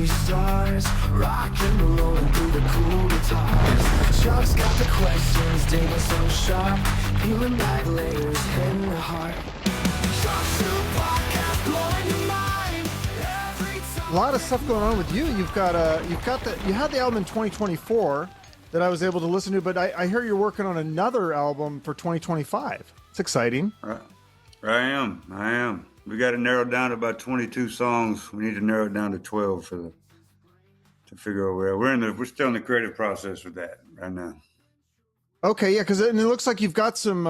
stars, rock and rolling through the cool guitars. Chuck's got the questions, David's so sharp, peeling back layers, hitting the heart. Chuck's new podcast, blowing your mind every time. A lot of stuff going on with you. You had the album in 2024 that I was able to listen to, but I hear you're working on another album for 2025. It's exciting. I am. We got it narrowed down to about 22 songs. We need to narrow it down to 12 to figure out where we're still in the creative process with that right now. Okay, yeah, because it looks like you've got some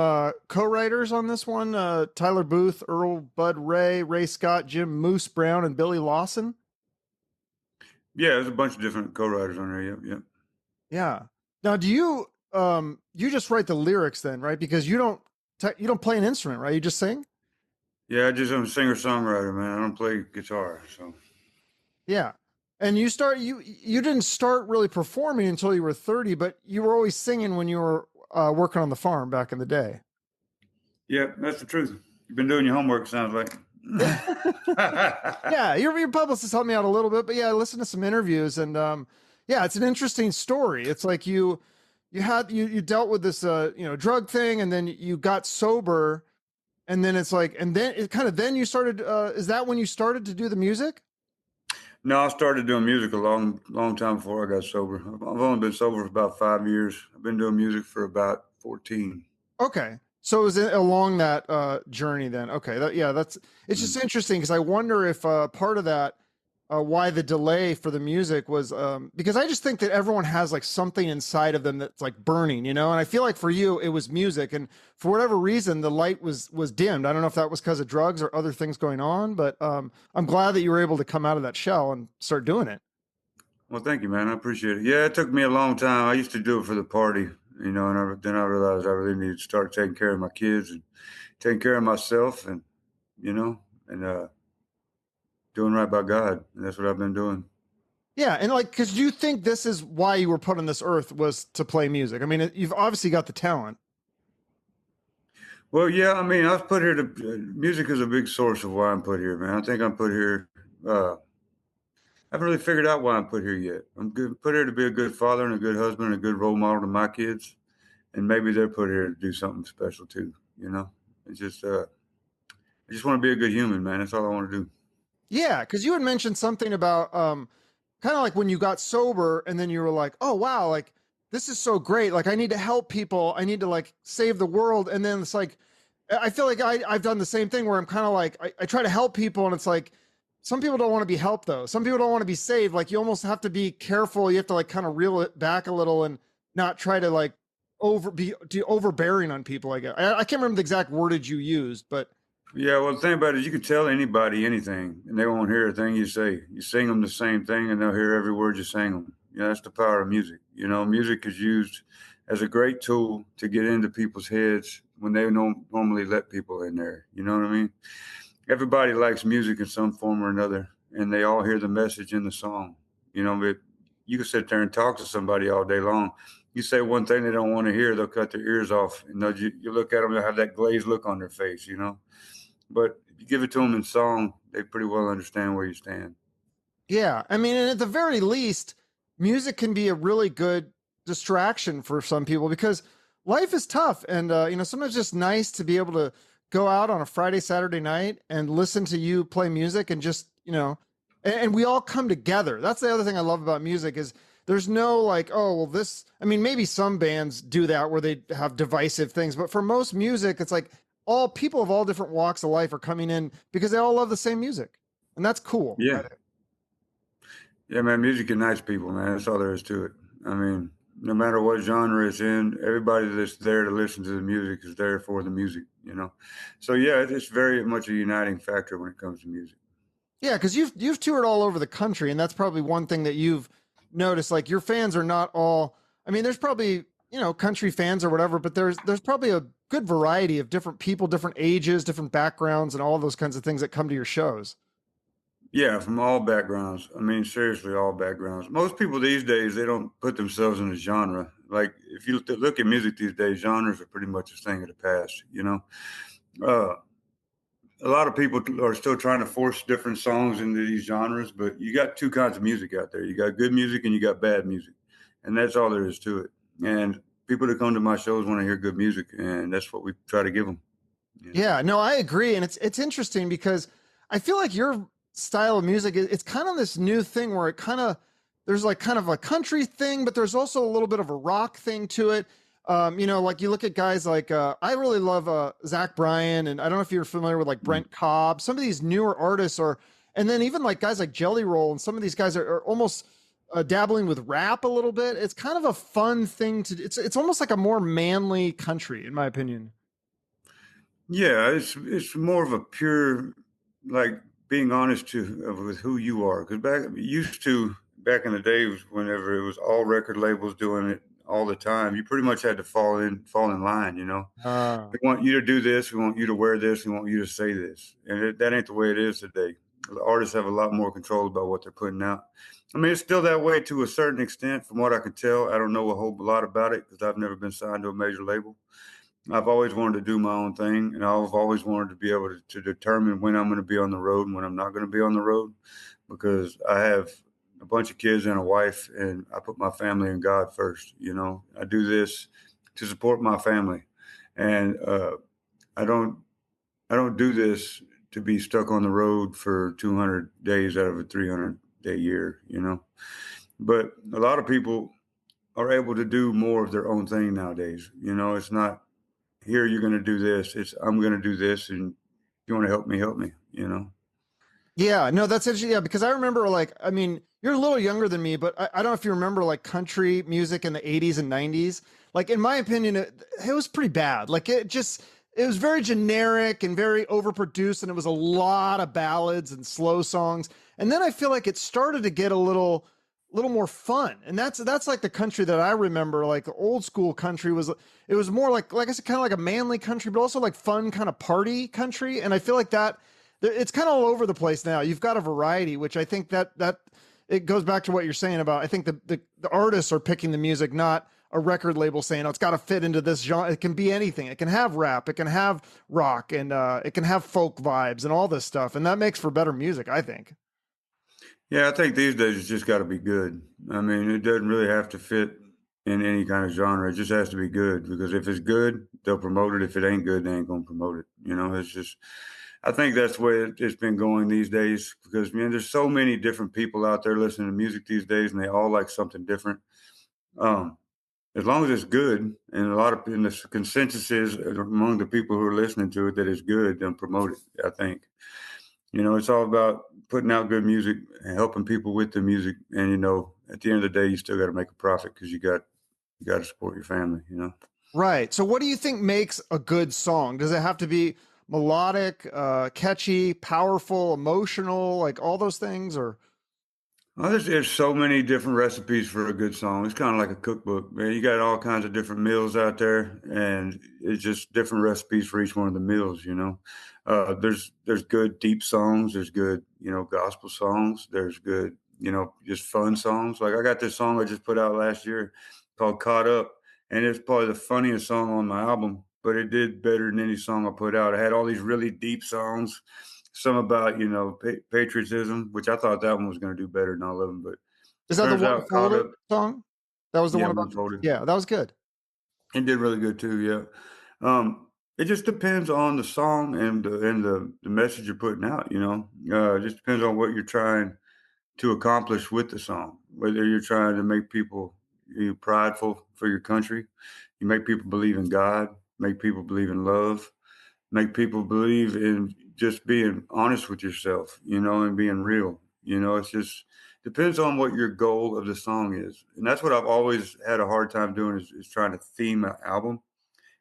co-writers on this one: Tyler Booth, Earl Bud Ray, Ray Scott, Jim Moose Brown, and Billy Lawson. Yeah, there's a bunch of different co-writers on there. Yep. Yeah. Now, do you just write the lyrics then, right? Because you don't play an instrument, right? You just sing? Yeah, I'm a singer-songwriter, man. I don't play guitar, so. Yeah. And you didn't start really performing until you were 30, but you were always singing when you were working on the farm back in the day. Yeah, that's the truth. You've been doing your homework, sounds like. Yeah, your publicist helped me out a little bit, but yeah, I listened to some interviews, and yeah, it's an interesting story. It's like you dealt with this drug thing, and then you got sober, and then it's like, and then it kind of, then you started, is that when you started to do the music? No, I started doing music a long time before I got sober. I've only been sober for about 5 years. I've been doing music for about 14. Okay. So it was along that journey then. Okay. It's just interesting because I wonder if part of that, why the delay for the music was, because I just think that everyone has like something inside of them that's like burning, and I feel like for you, it was music, and for whatever reason, the light was dimmed. I don't know if that was because of drugs or other things going on, but I'm glad that you were able to come out of that shell and start doing it. Well, thank you, man. I appreciate it. Yeah, it took me a long time. I used to do it for the party, and then I realized I really needed to start taking care of my kids and taking care of myself, and doing right by God. And that's what I've been doing. Yeah. And like, cause do you think this is why you were put on this earth, was to play music? I mean, you've obviously got the talent. Well, yeah, I mean, I was put here music is a big source of why I'm put here, man. I think I'm put here. I haven't really figured out why I'm put here yet. I'm put here to be a good father and a good husband and a good role model to my kids. And maybe they're put here to do something special too. It's just, I just want to be a good human, man. That's all I want to do. Yeah, because you had mentioned something about kind of like when you got sober and then you were like, oh, wow, like this is so great. Like I need to help people. I need to like save the world. And then it's like, I feel like I've done the same thing where I'm kind of like, I try to help people, and it's like, some people don't want to be helped though. Some people don't want to be saved. Like you almost have to be careful. You have to like kind of reel it back a little and not try to like be overbearing on people. I guess I can't remember the exact wordage you used, but yeah, well, the thing about it is you can tell anybody anything, and they won't hear a thing you say. You sing them the same thing, and they'll hear every word you sing them. That's the power of music. Music is used as a great tool to get into people's heads when they don't normally let people in there. You know what I mean? Everybody likes music in some form or another, and they all hear the message in the song. But you can sit there and talk to somebody all day long. You say one thing they don't want to hear, they'll cut their ears off, and you look at them, they'll have that glazed look on their face, But if you give it to them in song, they pretty well understand where you stand. Yeah. I mean, and at the very least, music can be a really good distraction for some people because life is tough. And, sometimes it's just nice to be able to go out on a Friday, Saturday night and listen to you play music and just, and we all come together. That's the other thing I love about music is there's no like, oh, well, maybe some bands do that where they have divisive things, but for most music, it's like, all people of all different walks of life are coming in because they all love the same music, and that's cool. Yeah. Yeah, man, music unites people, man. That's all there is to it. I mean, no matter what genre it's in, everybody that's there to listen to the music is there for the music, So yeah, it's very much a uniting factor when it comes to music. Yeah. Cause you've toured all over the country, and that's probably one thing that you've noticed. Like your fans are not all, I mean, there's probably, country fans or whatever, but there's probably a good variety of different people, different ages, different backgrounds, and all those kinds of things that come to your shows. Yeah, from all backgrounds. I mean, seriously, all backgrounds. Most people these days, they don't put themselves in a genre. Like if you look at music these days, genres are pretty much a thing of the past, A a lot of people are still trying to force different songs into these genres, but you got two kinds of music out there. You got good music and you got bad music, and that's all there is to it. And people that come to my shows want to hear good music, and that's what we try to give them. You know? Yeah, no, I agree. And it's interesting because I feel like your style of music, it's kind of this new thing where it kind of, there's like kind of a country thing, but there's also a little bit of a rock thing to it. Like you look at guys like, I really love Zach Bryan, and I don't know if you're familiar with like Brent Cobb. Some of these newer artists are, and then even like guys like Jelly Roll, and some of these guys are almost dabbling with rap a little bit. It's kind of a fun thing to, it's almost like a more manly country, in my opinion. Yeah, it's more of a pure, like being honest with who you are. Because back in the days, whenever it was all record labels doing it all the time, you pretty much had to fall in line. You know, Uh, we want you to do this, we want you to wear this, we want you to say this, and that ain't the way it is today. The artists have a lot more control about what they're putting out. I mean, it's still that way to a certain extent, from what I can tell. I don't know a whole lot about it because I've never been signed to a major label. I've always wanted to do my own thing, and I've always wanted to be able to determine when I'm going to be on the road and when I'm not going to be on the road, because I have a bunch of kids and a wife, and I put my family and God first. You know, I do this to support my family, and I don't I don't do this to be stuck on the road for 200 days out of a 300-day year. You know, but a lot of people are able to do more of their own thing nowadays. You know, it's not here, you're going to do this. It's, I'm going to do this. And you want to help me, you know? Yeah, no, that's interesting. Yeah, because I remember like, I mean, you're a little younger than me, but I don't know if you remember like country music in the 80s and 90s. Like, in my opinion, it was pretty bad. Like, it was very generic and very overproduced, and it was a lot of ballads and slow songs. And then I feel like it started to get a little more fun. And that's like the country that I remember. Like the old school country was, it was more like I said, kind of like a manly country, but also like fun kind of party country. And I feel like that it's kind of all over the place now. You've got a variety, which I think that it goes back to what you're saying about, I think the artists are picking the music, not a record label saying, oh, it's got to fit into this genre. It can be anything. It can have rap, it can have rock, and it can have folk vibes and all this stuff. And that makes for better music, I think. Yeah, I think these days it's just got to be good. I mean, it doesn't really have to fit in any kind of genre. It just has to be good, because if it's good, they'll promote it. If it ain't good, they ain't going to promote it. You know, it's just, I think that's the way it's been going these days, because, man, there's so many different people out there listening to music these days, and they all like something different. Um, as long as it's good, and and the consensus is among the people who are listening to it that it's good, then promote it, I think. You know, it's all about putting out good music and helping people with the music. And, you know, at the end of the day, you still got to make a profit, because you got to support your family, you know? Right. So what do you think makes a good song? Does it have to be melodic, catchy, powerful, emotional, like all those things? Or Well, there's so many different recipes for a good song. It's kind of like a cookbook, man. You got all kinds of different meals out there, and it's just different recipes for each one of the meals, you know? There's good deep songs. There's good, you know, gospel songs. There's good, you know, just fun songs. Like I got this song I just put out last year called Caught Up, and it's probably the funniest song on my album, but it did better than any song I put out. I had all these really deep songs, some about, you know, patriotism, which I thought that one was going to do better than all of them, but is it that the turns one out Caught folder Up, song? That was the yeah, one one about, folded. yeah, that was good. It did really good too, yeah. It just depends on the song and the message you're putting out, you know? It just depends on what you're trying to accomplish with the song. Whether you're trying to make people, you prideful for your country, you make people believe in God, make people believe in love, make people believe in just being honest with yourself, you know, and being real. You know, it's just depends on what your goal of the song is. And that's what I've always had a hard time doing, is trying to theme an album,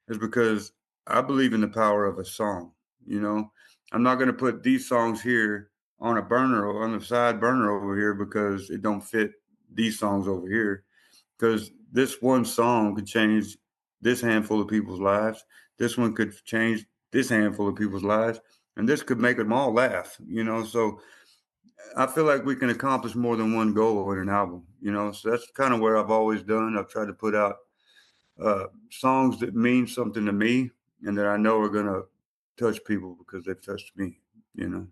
is because I believe in the power of a song. You know, I'm not going to put these songs here on a burner or on the side burner over here because it don't fit these songs over here. Because this one song could change this handful of people's lives. This one could change this handful of people's lives, and this could make them all laugh. You know, so I feel like we can accomplish more than one goal in an album. You know, so that's kind of where I've always done. I've tried to put out songs that mean something to me and that I know are going to touch people because they've touched me, you know?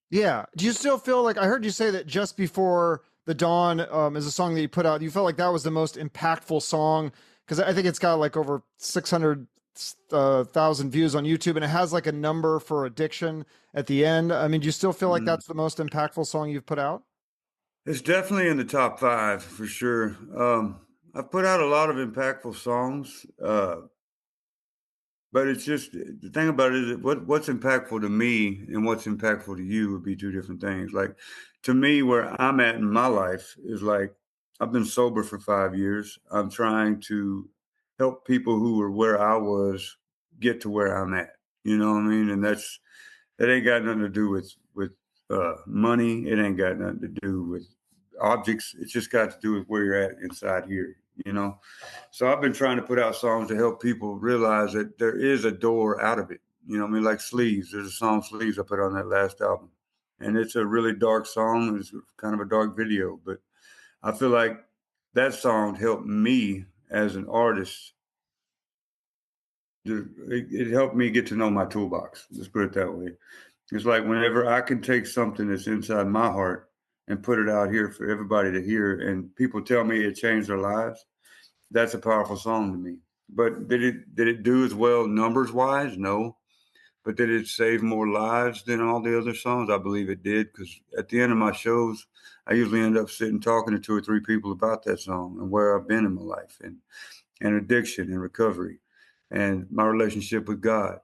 Yeah. Do you still feel like I heard you say that Just Before the Dawn is a song that you put out? You felt like that was the most impactful song because I think it's got like over 600,000 views on YouTube, and it has like a number for addiction at the end. I mean, do you still feel like that's the most impactful song you've put out? It's definitely in the top 5 for sure. I've put out a lot of impactful songs, but it's just the thing about it is that what's impactful to me and what's impactful to you would be 2 different things. Like to me, where I'm at in my life is like I've been sober for 5 years. I'm trying to help people who were where I was get to where I'm at. You know what I mean? And that ain't got nothing to do with money. It ain't got nothing to do with objects. It's just got to do with where you're at inside here. You know. So I've been trying to put out songs to help people realize that there is a door out of it. You know what I mean? Like Sleeves. There's a song Sleeves I put on that last album. And it's a really dark song. It's kind of a dark video. But I feel like that song helped me as an artist. It helped me get to know my toolbox. Let's put it that way. It's like whenever I can take something that's inside my heart and put it out here for everybody to hear, and people tell me it changed their lives, that's a powerful song to me. But did it do as well numbers wise? No. But did it save more lives than all the other songs? I believe it did, because at the end of my shows, I usually end up sitting talking to 2 or 3 people about that song and where I've been in my life and addiction and recovery and my relationship with God.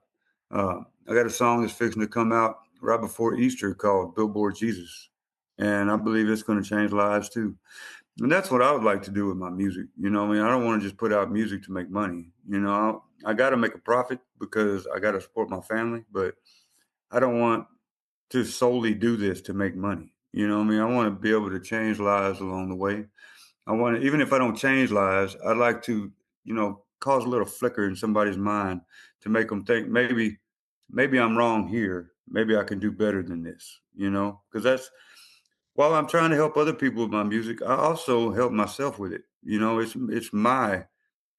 I got a song that's fixing to come out right before Easter called Billboard Jesus. And I believe it's going to change lives too. And that's what I would like to do with my music. You know, I mean, I don't want to just put out music to make money. You know, I got to make a profit because I got to support my family, but I don't want to solely do this to make money. You know what I mean? I want to be able to change lives along the way. I want to, even if I don't change lives, I'd like to, you know, cause a little flicker in somebody's mind to make them think maybe I'm wrong here. Maybe I can do better than this, you know, because while I'm trying to help other people with my music, I also help myself with it. You know, it's my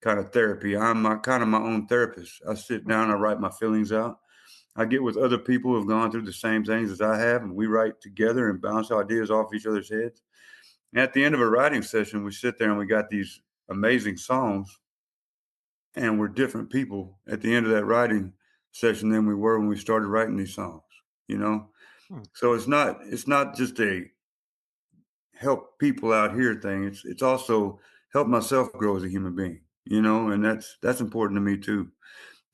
kind of therapy. I'm my own therapist. I sit down, I write my feelings out. I get with other people who've gone through the same things as I have, and we write together and bounce ideas off each other's heads. And at the end of a writing session, we sit there and we got these amazing songs, and we're different people at the end of that writing session than we were when we started writing these songs, you know? Hmm. So it's not just a help people out here thing. It's also help myself grow as a human being, you know, and that's important to me too.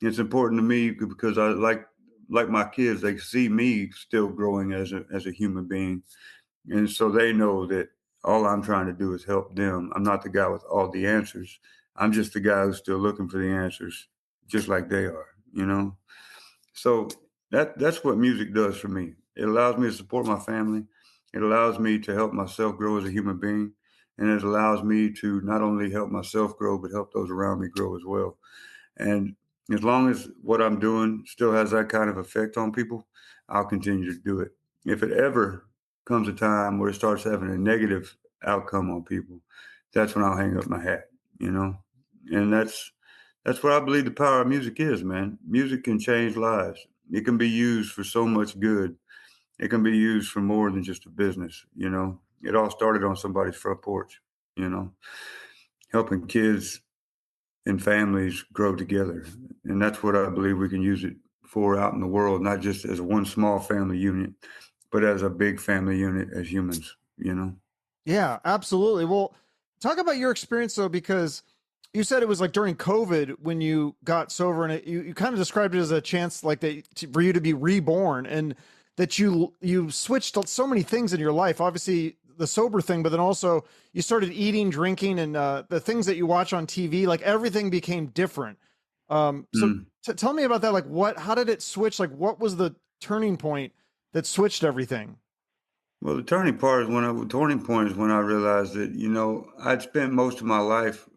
It's important to me because I like my kids, they see me still growing as a human being. And so they know that all I'm trying to do is help them. I'm not the guy with all the answers. I'm just the guy who's still looking for the answers, just like they are, you know? So that's what music does for me. It allows me to support my family. It allows me to help myself grow as a human being. And it allows me to not only help myself grow, but help those around me grow as well. And as long as what I'm doing still has that kind of effect on people, I'll continue to do it. If it ever comes a time where it starts having a negative outcome on people, that's when I'll hang up my hat, you know? And that's what I believe the power of music is, man. Music can change lives. It can be used for so much good. It can be used for more than just a business, you know? It all started on somebody's front porch, you know, helping kids and families grow together. And that's what I believe we can use it for out in the world, not just as one small family unit, but as a big family unit as humans, you know? Yeah, absolutely. Well, talk about your experience though, because you said it was like during COVID when you got sober, and you kind of described it as a chance like for you to be reborn, and that you switched so many things in your life. Obviously the sober thing, but then also you started eating, drinking, and the things that you watch on TV, like everything became different. So Mm. tell me about that. Like how did it switch? Like what was the turning point that switched everything? Well, the turning point is when I realized that, you know, I'd spent most of my life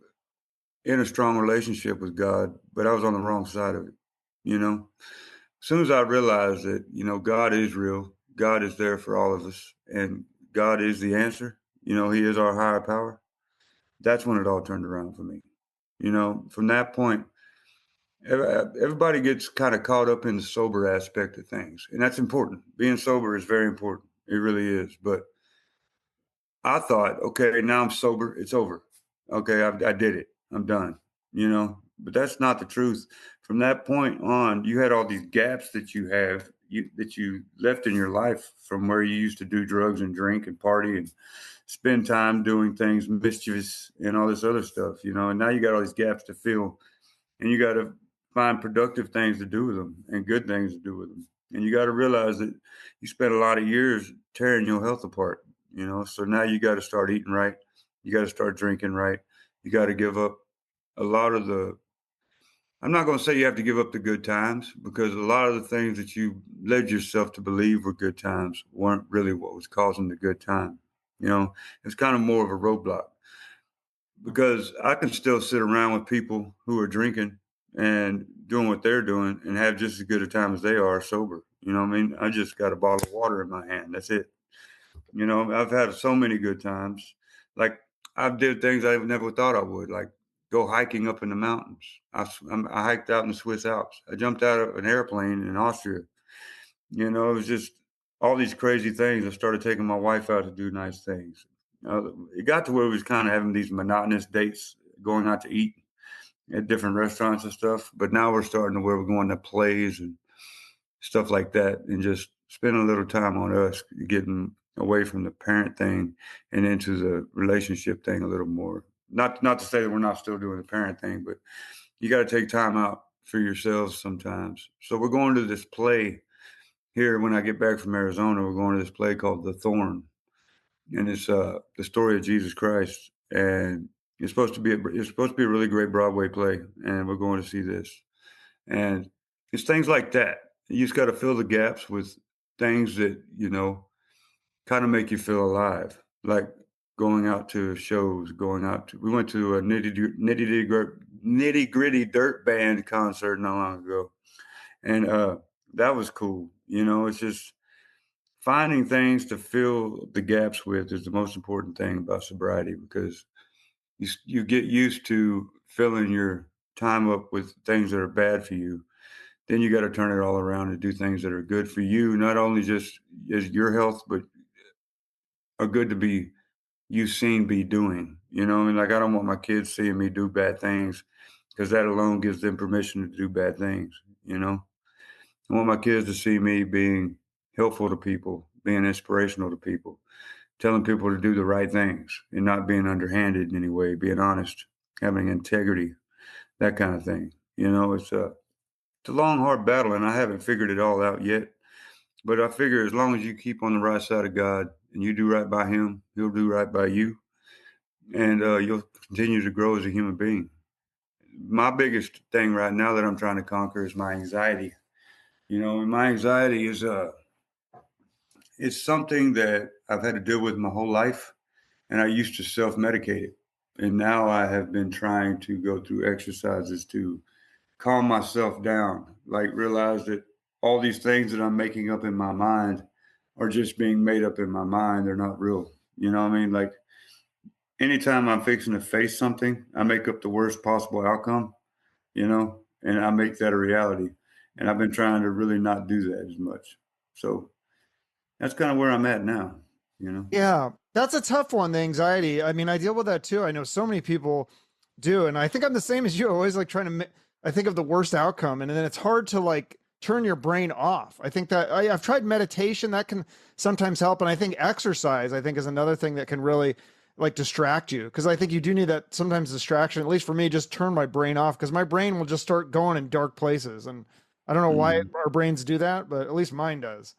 in a strong relationship with God, but I was on the wrong side of it, you know? As soon as I realized that, you know, God is real, God is there for all of us, and God is the answer, you know, He is our higher power, that's when it all turned around for me. You know, from that point, everybody gets kind of caught up in the sober aspect of things, and that's important. Being sober is very important. It really is. But I thought, okay, now I'm sober. It's over. Okay, I did it. I'm done. You know, but that's not the truth. From that point on, you had all these gaps that that you left in your life from where you used to do drugs and drink and party and spend time doing things mischievous and all this other stuff. You know, and now you got all these gaps to fill, and you got to find productive things to do with them and good things to do with them. And you got to realize that you spent a lot of years tearing your health apart. You know, so now you got to start eating right. You got to start drinking right. You got to give up a lot of the, I'm not going to say you have to give up the good times, because a lot of the things that you led yourself to believe were good times weren't really what was causing the good time. You know, it's kind of more of a roadblock, because I can still sit around with people who are drinking and doing what they're doing and have just as good a time as they are sober. You know what I mean? I just got a bottle of water in my hand. That's it. You know, I've had so many good times. Like, I've did things I never thought I would, like go hiking up in the mountains. I hiked out in the Swiss Alps. I jumped out of an airplane in Austria. You know, it was just all these crazy things. I started taking my wife out to do nice things. It got to where we was kind of having these monotonous dates, going out to eat at different restaurants and stuff. But now we're starting to where we're going to plays and stuff like that, and just spending a little time on us, getting away from the parent thing and into the relationship thing a little more. Not to say that we're not still doing the parent thing, but you got to take time out for yourselves sometimes. So we're going to this play here when I get back from Arizona. We're going to this play called The Thorn, and it's the story of Jesus Christ. And it's supposed to be a really great Broadway play, and we're going to see this. And it's things like that. You just got to fill the gaps with things that, you know, kind of make you feel alive. Like going out to shows, we went to a nitty gritty dirt band concert not long ago. And that was cool. You know, it's just finding things to fill the gaps with is the most important thing about sobriety, because you get used to filling your time up with things that are bad for you. Then you got to turn it all around and do things that are good for you, not only just as your health, but are good to be you seen be doing. You know, I mean, like, I don't want my kids seeing me do bad things, because that alone gives them permission to do bad things. You know, I want my kids to see me being helpful to people, being inspirational to people, telling people to do the right things and not being underhanded in any way, being honest, having integrity, that kind of thing. You know, it's a long, hard battle, and I haven't figured it all out yet. But I figure as long as you keep on the right side of God and you do right by Him, He'll do right by you, and you'll continue to grow as a human being. My biggest thing right now that I'm trying to conquer is my anxiety. You know, and my anxiety is it's something that I've had to deal with my whole life, and I used to self-medicate it, and now I have been trying to go through exercises to calm myself down, like realize that all these things that I'm making up in my mind are just being made up in my mind. They're not real. You know what I mean? Like, anytime I'm fixing to face something, I make up the worst possible outcome, you know, and I make that a reality. And I've been trying to really not do that as much. So that's kind of where I'm at now, you know? Yeah, that's a tough one, the anxiety. I mean, I deal with that too. I know so many people do, and I think I'm the same as you. Always like trying to I think of the worst outcome, and then it's hard to like turn your brain off. I think that I've tried meditation, that can sometimes help, and I think exercise, I think, is another thing that can really like distract you, because I think you do need that sometimes distraction. At least for me, just turn my brain off, because my brain will just start going in dark places, and I don't know why our brains do that, but at least mine does.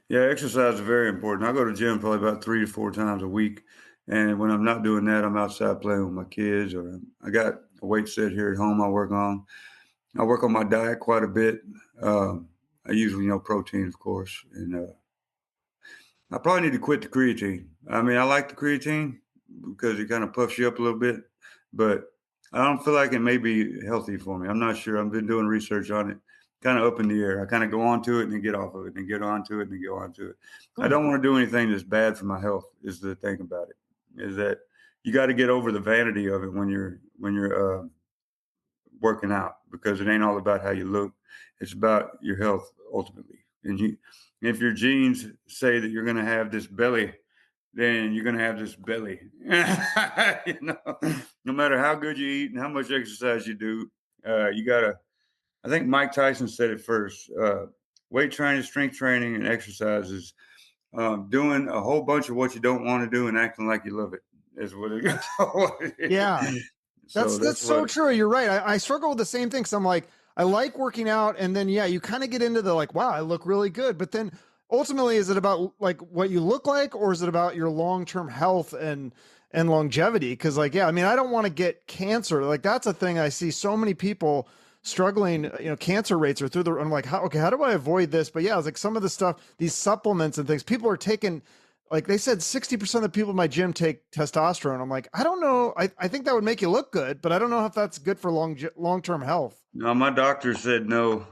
Yeah, exercise is very important. I go to the gym probably about 3 to 4 times a week. And when I'm not doing that, I'm outside playing with my kids, or I got a weight set here at home I work on. I work on my diet quite a bit. I usually, you know, protein, of course. And I probably need to quit the creatine. I mean, I like the creatine because it kind of puffs you up a little bit, but I don't feel like it may be healthy for me. I'm not sure. I've been doing research on it, kind of up in the air. I kind of go onto it and then get off of it, and get onto it and then go onto it. I don't want to do anything that's bad for my health, is the thing about it, is that you got to get over the vanity of it when you're working out, because it ain't all about how you look. It's about your health ultimately. And if your genes say that you're going to have this belly, then you're going to have this belly. You know, no matter how good you eat and how much exercise you do, you got to, I think Mike Tyson said it first, weight training, strength training, and exercises, doing a whole bunch of what you don't want to do and acting like you love it is what it is. Yeah. So That's so true. You're right. I struggle with the same thing. So I'm like, I like working out, and then you kind of get into the like, wow, I look really good. But then ultimately, is it about like what you look like, or is it about your long-term health and longevity? Because like, I mean, I don't want to get cancer. Like that's a thing I see so many people struggling. Cancer rates are through the. I'm like, how do I avoid this? But yeah, it's like some of the stuff, these supplements and things, people are taking. Like they said, 60% of the people in my gym take testosterone. I'm like, I don't know. I think that would make you look good, but I don't know if that's good for long-term health. No, my doctor said no.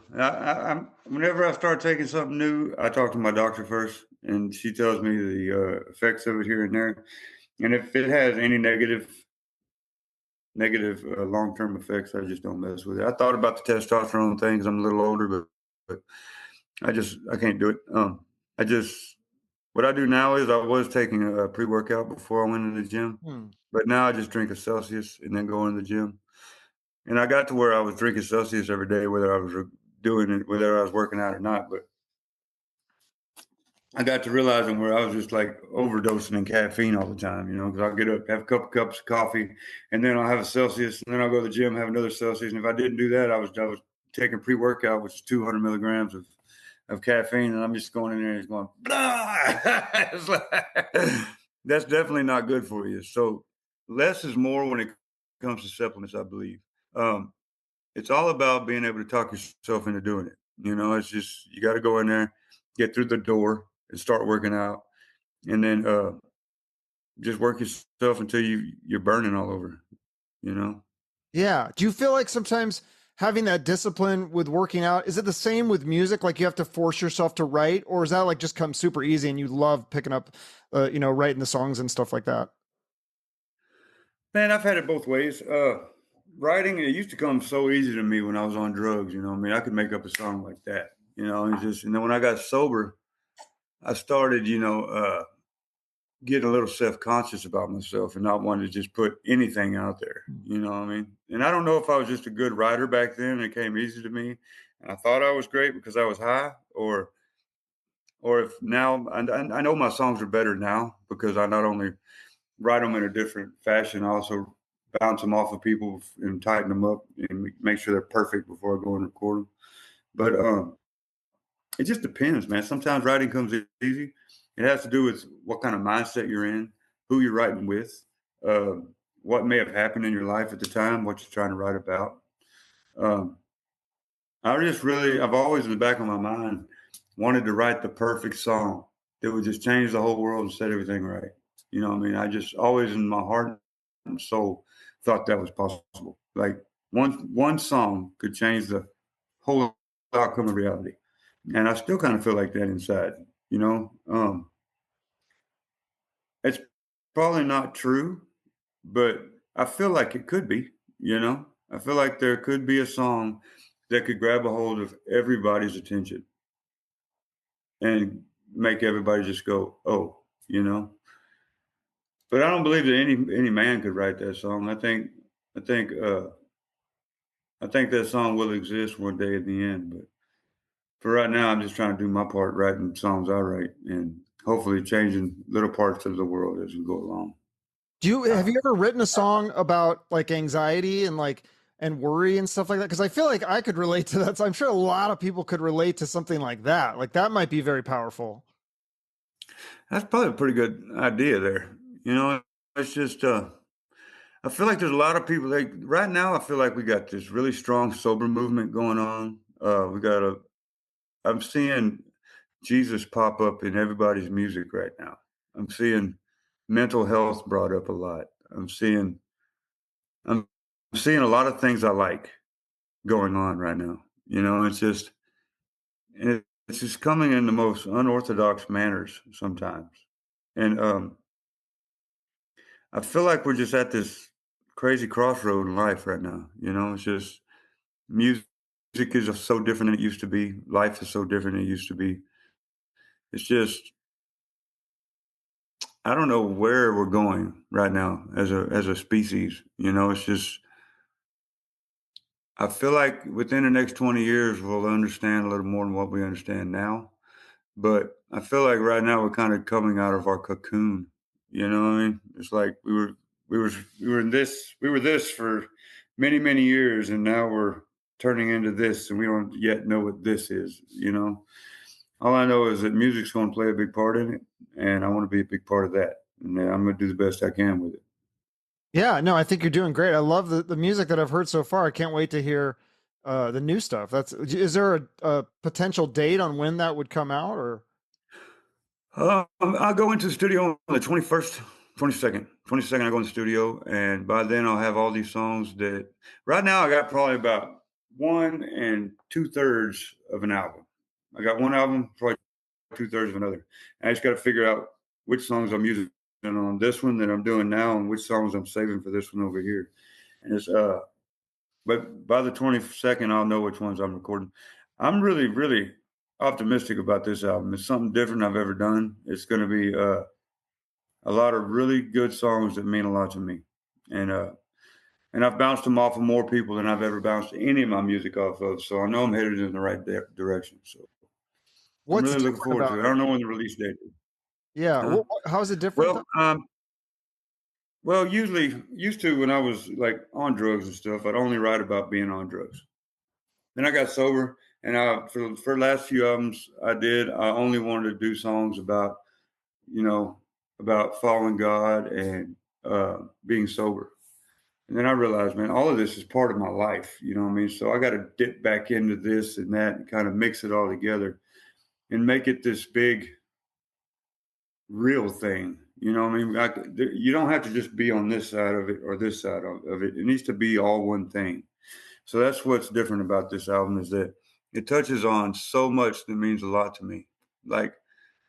Whenever I start taking something new, I talk to my doctor first, and she tells me the effects of it here and there. And if it has any negative long-term effects, I just don't mess with it. I thought about the testosterone thing because I'm a little older, but I can't do it. I just What I do now is I was taking a pre-workout before I went into the gym, but now I just drink a Celsius and then go in the gym. And I got to where I was drinking Celsius every day, whether I was doing it, whether I was working out or not. But I got to realizing where I was just like overdosing in caffeine all the time, because I'll get up, have a couple cups of coffee, and then I'll have a Celsius, and then I'll go to the gym, have another Celsius. And if I didn't do that, I was taking pre-workout, which is 200 milligrams of caffeine, and I'm just going in there and just going, blah! It's like, that's definitely not good for you. So less is more when it comes to supplements, I believe. It's all about being able to talk yourself into doing it. It's just, you got to go in there, get through the door and start working out, and then just work yourself until you're burning all over, Yeah. Do you feel like sometimes having that discipline with working out, is it the same with music? Like you have to force yourself to write, or is that like just come super easy and you love picking up, writing the songs and stuff like that? Man, I've had it both ways. Writing, it used to come so easy to me when I was on drugs, I could make up a song like that, and then when I got sober, I started, getting a little self-conscious about myself and not wanting to just put anything out there, you know what I mean? And I don't know if I was just a good writer back then and it came easy to me and I thought I was great because I was high, or if now, I know my songs are better now because I not only write them in a different fashion, I also bounce them off of people and tighten them up and make sure they're perfect before I go and record them. But it just depends, man. Sometimes writing comes easy. It has to do with what kind of mindset you're in, who you're writing with, uh, what may have happened in your life at the time, what you're trying to write about. Um, I've always in the back of my mind wanted to write the perfect song that would just change the whole world and set everything right. You know what I mean? I just always in my heart and soul thought that was possible. Like one song could change the whole outcome of reality. And I still kind of feel like that inside, it's probably not true, but I feel like it could be, I feel like there could be a song that could grab a hold of everybody's attention and make everybody just go, oh, but I don't believe that any man could write that song. I think that song will exist one day at the end, but for right now, I'm just trying to do my part writing songs I write and hopefully changing little parts of the world as we go along. Have you ever written a song about like anxiety and and worry and stuff like that? Because I feel like I could relate to that. So I'm sure a lot of people could relate to something like that. Like that might be very powerful. That's probably a pretty good idea there. It's just, I feel like there's a lot of people right now, I feel like we got this really strong sober movement going on. I'm seeing Jesus pop up in everybody's music right now. I'm seeing mental health brought up a lot. I'm seeing a lot of things I like going on right now. It's just coming in the most unorthodox manners sometimes. And I feel like we're just at this crazy crossroad in life right now. It's just Music is so different than it used to be. Life is so different than it used to be. It's just I don't know where we're going right now as a species. You know, it's just I feel like within the next 20 years we'll understand a little more than what we understand now. But I feel like right now we're kind of coming out of our cocoon. You know what I mean? It's like we were we were this for many, many years and now we're turning into this and we don't yet know what this is, you know. All I know is that music's going to play a big part in it, and I want to be a big part of that. And I'm going to do the best I can with it. Yeah, no, I think you're doing great. I love the music that I've heard so far. I can't wait to hear the new stuff. Is there a potential date on when that would come out or? I'll go into the studio on the 21st, 22nd. 22nd, I go in the studio, and by then I'll have all these songs that right now I got probably about 1 2/3 of an album. I got one album, probably 2/3 of another. And I just got to figure out which songs I'm using on this one that I'm doing now and which songs I'm saving for this one over here. And it's but by the 22nd, I'll know which ones I'm recording. I'm really, really optimistic about this album. It's something different I've ever done. It's going to be a lot of really good songs that mean a lot to me, and I've bounced them off of more people than I've ever bounced any of my music off of. So I know I'm headed in the right direction. So I'm What's really looking different forward to about it. I it? don't know when the release date is. Yeah. Huh? How is it different Well, though? usually used to when I was like on drugs and stuff, I'd only write about being on drugs. Then I got sober, and for the last few albums I only wanted to do songs about, you know, about following God and being sober. And then I realized, man, all of this is part of my life. You know what I mean? So I got to dip back into this and that and kind of mix it all together and make it this big, real thing. You know what I mean? You don't have to just be on this side of it or this side of it. It needs to be all one thing. So that's what's different about this album is that it touches on so much that means a lot to me. Like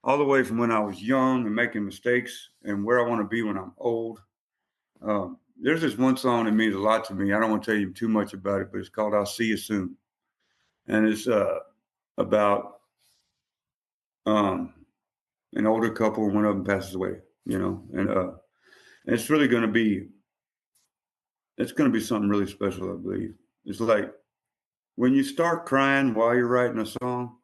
all the way from when I was young and making mistakes and where I want to be when I'm old. There's this one song that means a lot to me. I don't want to tell you too much about it, but it's called "I'll See You Soon," and it's about um, an older couple. One of them passes away, you know, and it's really going to be something really special, I believe. It's like when you start crying while you're writing a song,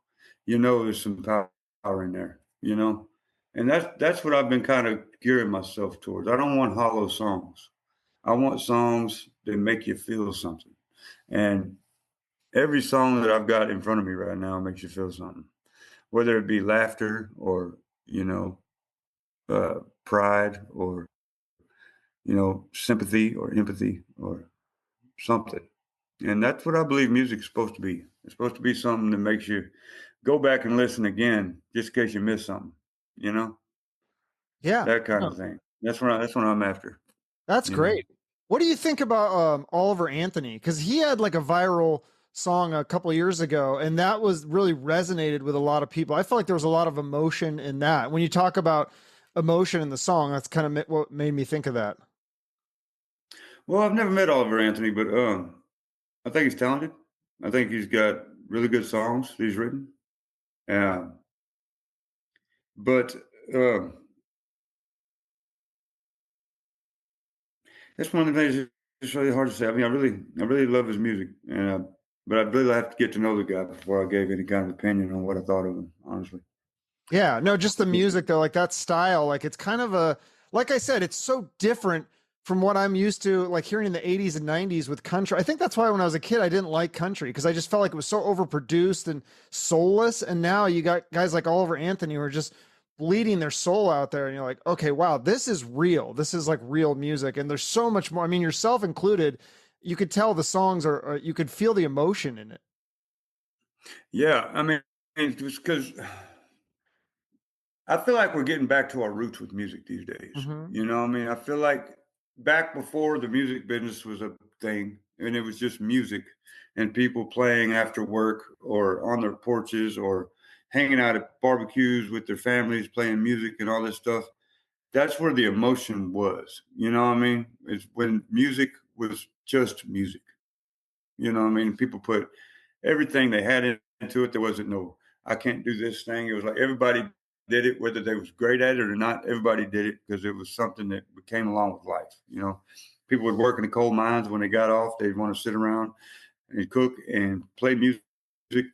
you know there's some power in there, you know, and that's what I've been kind of gearing myself towards. I don't want hollow songs. I want songs that make you feel something. And every song that I've got in front of me right now makes you feel something, whether it be laughter or, you know, pride or, you know, sympathy or empathy or something. And that's what I believe music is supposed to be. It's supposed to be something that makes you go back and listen again just in case you miss something, you know, Yeah. that kind No, of thing. That's what I'm after, that's you know. great. What do you think about Oliver Anthony? Because he had like a viral song a couple of years ago, and that was really resonated with a lot of people. I felt like there was a lot of emotion in that. When you talk about emotion in the song, that's kind of what made me think of that. Well, I've never met Oliver Anthony, but I think he's talented. I think he's got really good songs that he's written. Um, but um, that's one of the things that's really hard to say. I mean, I really love his music, and but I'd really have to get to know the guy before I gave any kind of opinion on what I thought of him. Honestly, Yeah, no, just the music though, like that style, like it's kind of like I said, it's so different from what I'm used to, like hearing in the 80s and 90s with country. I think that's why when I was a kid, I didn't like country because I just felt like it was so overproduced and soulless. And now you got guys like Oliver Anthony who are just bleeding their soul out there. And you're like, okay, wow, this is real. This is like real music. And there's so much more. I mean, yourself included, you could tell the songs are you could feel the emotion in it. yeah. I mean, it's because I feel like we're getting back to our roots with music these days. Hmm. You know, what I mean, I feel like back before the music business was a thing, and it was just music and people playing after work or on their porches or hanging out at barbecues with their families, playing music and all this stuff. That's where the emotion was. You know what I mean? It's when music was just music. You know what I mean? People put everything they had into it. There wasn't no, I can't do this thing. It was like everybody did it, whether they was great at it or not. Everybody did it because it was something that came along with life. You know, people would work in the coal mines. When they got off, they'd want to sit around and cook and play music,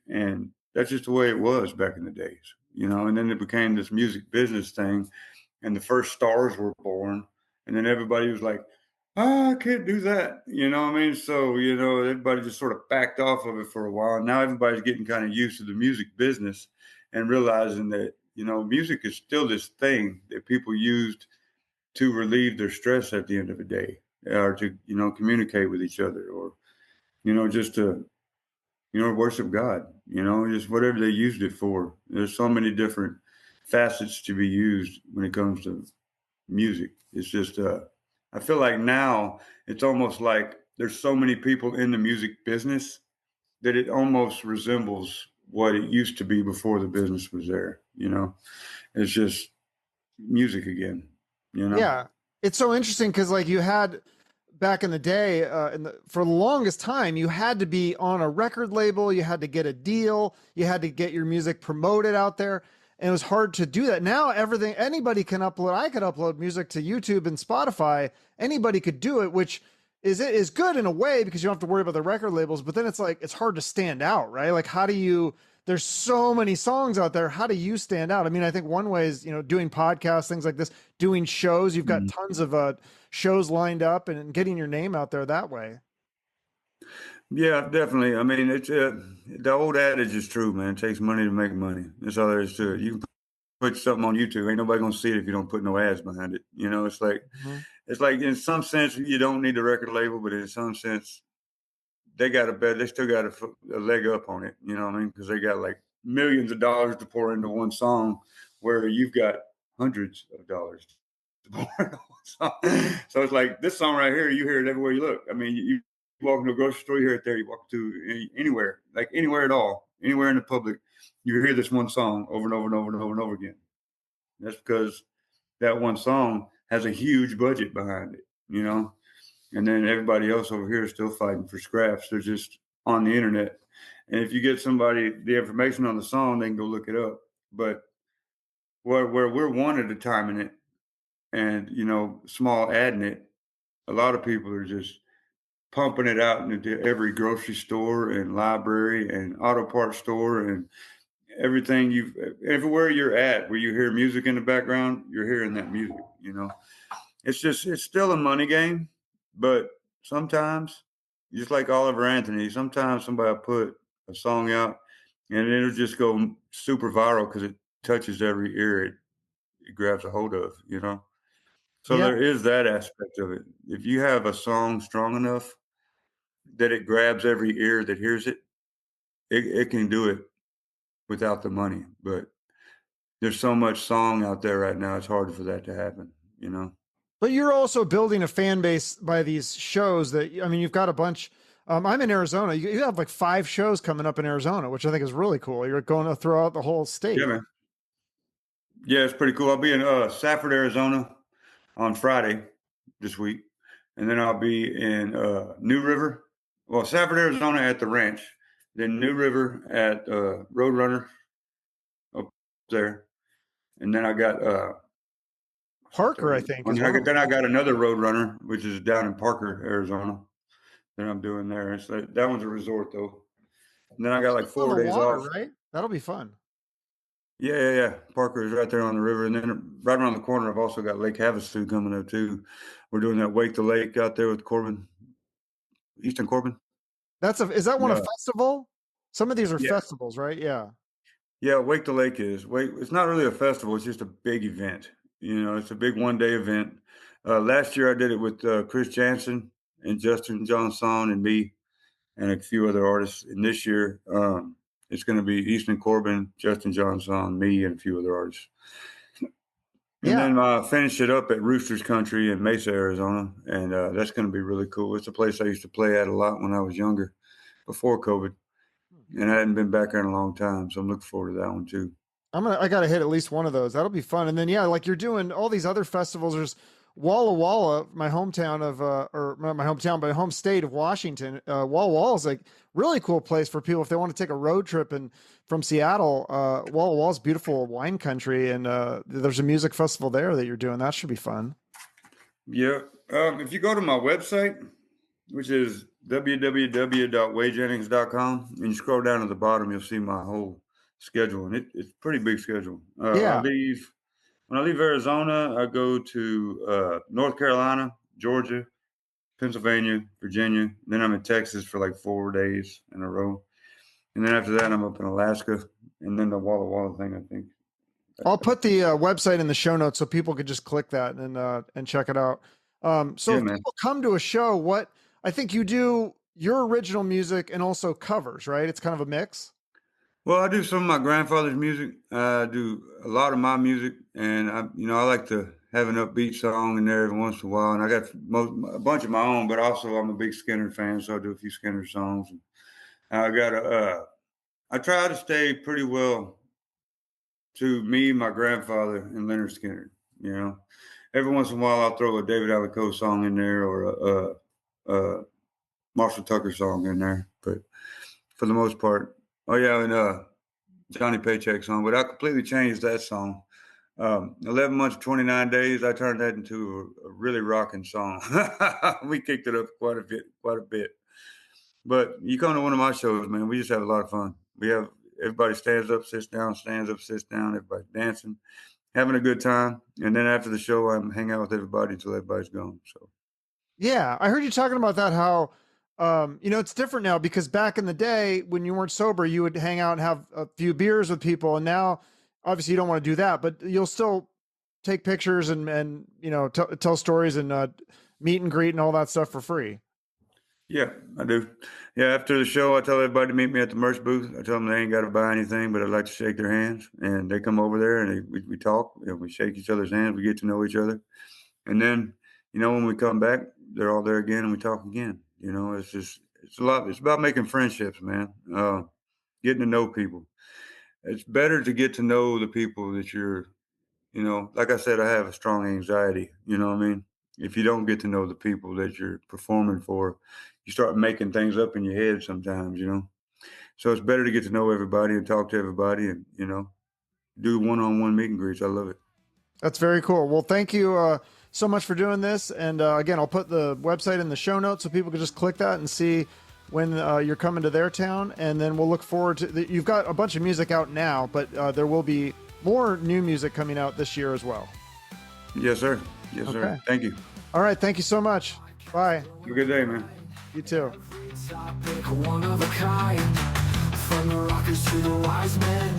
and that's just the way it was back in the days. You know, and then it became this music business thing, and the first stars were born, and then everybody was like, "Oh, I can't do that." You know what I mean? So, you know, everybody just sort of backed off of it for a while. Now everybody's getting kind of used to the music business and realizing that, you know, music is still this thing that people used to relieve their stress at the end of the day, or to, you know, communicate with each other, or, you know, just to, you know, worship God, you know, just whatever they used it for. There's so many different facets to be used when it comes to music. It's just, I feel like now it's almost like there's so many people in the music business that it almost resembles what it used to be before the business was there. You know, it's just music again, you know? Yeah. It's so interesting because like you had back in the day, for the longest time, you had to be on a record label, you had to get a deal, you had to get your music promoted out there. And it was hard to do that. Now anybody can upload. I could upload music to YouTube and Spotify. Anybody could do it, which is good in a way because you don't have to worry about the record labels. But then it's like it's hard to stand out, right? Like there's so many songs out there. How do you stand out? I mean, I think one way is, you know, doing podcasts, things like this, doing shows. You've got tons of shows lined up and getting your name out there that way. Yeah, definitely. I mean, it's the old adage is true, man. It takes money to make money. That's all there is to it. You can put something on YouTube, ain't nobody gonna see it if you don't put no ads behind it. You know, it's like in some sense you don't need a record label, but in some sense they still got a leg up on it. You know what I mean? Because they got like millions of dollars to pour into one song, where you've got hundreds of dollars to pour into one song. So it's like this song right here, you hear it everywhere you look. I mean, you walk into a grocery store, you hear it there. You walk to anywhere, like anywhere at all, anywhere in the public, you hear this one song over and over and over and over and over again. That's because that one song has a huge budget behind it, you know? And then everybody else over here is still fighting for scraps. They're just on the internet. And if you get somebody the information on the song, they can go look it up. But where we're one at a time in it, and, you know, small ad in it, a lot of people are just pumping it out into every grocery store and library and auto parts store and everything everywhere you're at, where you hear music in the background, you're hearing that music, you know. It's still a money game, but sometimes, just like Oliver Anthony, sometimes somebody will put a song out and it'll just go super viral because it touches every ear it grabs a hold of, you know. So Yeah. there is that aspect of it. If you have a song strong enough that it grabs every ear that hears it, it can do it without the money. But there's so much song out there right now, it's hard for that to happen, you know? But you're also building a fan base by these shows that, I mean, you've got a bunch. I'm in Arizona. You have like 5 shows coming up in Arizona, which I think is really cool. You're going to throw out the whole state. Yeah, man. Yeah, it's pretty cool. I'll be in Safford, Arizona on Friday this week. And then I'll be in New River. Well, Safford, Arizona at the ranch. Then New River at Roadrunner up there. And then I got Parker, I think. then I got another Roadrunner, which is down in Parker, Arizona. That I'm doing there. It's like, that one's a resort though. And then I got like 4 days water, off. right? That'll be fun. Yeah. Parker is right there on the river. And then right around the corner, I've also got Lake Havasu coming up too. We're doing that Wake the Lake out there with Corbin, Easton Corbin. Is that one a festival? Some of these are Yeah. festivals, right? Yeah. Yeah, Wake the Lake is. It's not really a festival. It's just a big event. You know, it's a big one-day event. Last year I did it with Chris Jansen and Justin Johnson and me and a few other artists. And this year it's going to be Easton Corbin, Justin Johnson, me, and a few other artists. And then I finished it up at Rooster's Country in Mesa, Arizona. And that's going to be really cool. It's a place I used to play at a lot when I was younger, before COVID. And I hadn't been back there in a long time. So I'm looking forward to that one too. I got to hit at least one of those. That'll be fun. And then, yeah, like you're doing all these other festivals. There's Walla Walla, my hometown of, or not my hometown, but my home state of Washington. Walla Walla is like really cool place for people if they want to take a road trip. And from Seattle, Walla Walla is beautiful wine country, and there's a music festival there that you're doing. That should be fun. Yeah. If you go to my website, which is www.wheyjennings.com, and you scroll down to the bottom, you'll see my whole schedule, and it's a pretty big schedule. Yeah. When I leave Arizona, I go to North Carolina, Georgia, Pennsylvania, Virginia. And then I'm in Texas for like 4 days in a row. And then after that, I'm up in Alaska. And then the Walla Walla thing, I think. I'll put the website in the show notes so people could just click that and check it out. So Yeah, if man. people come to a show, I think you do your original music and also covers, right? It's kind of a mix. Well, I do some of my grandfather's music. I do a lot of my music, and I like to have an upbeat song in there every once in a while. And I got a bunch of my own, but also I'm a big Skinner fan, so I do a few Skinner songs. And I try to stay pretty well to me, my grandfather, and Leonard Skinner. You know, every once in a while I'll throw a David Allan Coe song in there or a Marshall Tucker song in there, but for the most part. Oh, yeah, and Johnny Paycheck song, but I completely changed that song. 11 months, 29 days, I turned that into a really rocking song. We kicked it up quite a bit. But you come to one of my shows, man, we just have a lot of fun. Everybody stands up, sits down, everybody dancing, having a good time. And then after the show, I'm hanging out with everybody until everybody's gone. So, yeah, I heard you talking about that, how it's different now because back in the day when you weren't sober, you would hang out and have a few beers with people. And now obviously you don't want to do that, but you'll still take pictures and tell stories and meet and greet and all that stuff for free. Yeah, I do. Yeah, after the show, I tell everybody to meet me at the merch booth. I tell them they ain't got to buy anything, but I'd like to shake their hands. And they come over there and we talk and we shake each other's hands. We get to know each other. And then, when we come back, they're all there again and we talk again. It's a lot. It's about making friendships, man. Getting to know people. It's better to get to know the people that you're, like I said, I have a strong anxiety. You know what I mean? If you don't get to know the people that you're performing for, you start making things up in your head sometimes, So it's better to get to know everybody and talk to everybody and, do one-on-one meet and greets. I love it. That's very cool. Well, thank you so much for doing this. And again, I'll put the website in the show notes so people can just click that and see when you're coming to their town. And then we'll look forward to you've got a bunch of music out now, but there will be more new music coming out this year as well. Yes, sir. Yes, sir. Thank you. All right. Thank you so much. Bye. Have a good day, man. You too. One of a kind, from the rockers to the wise men.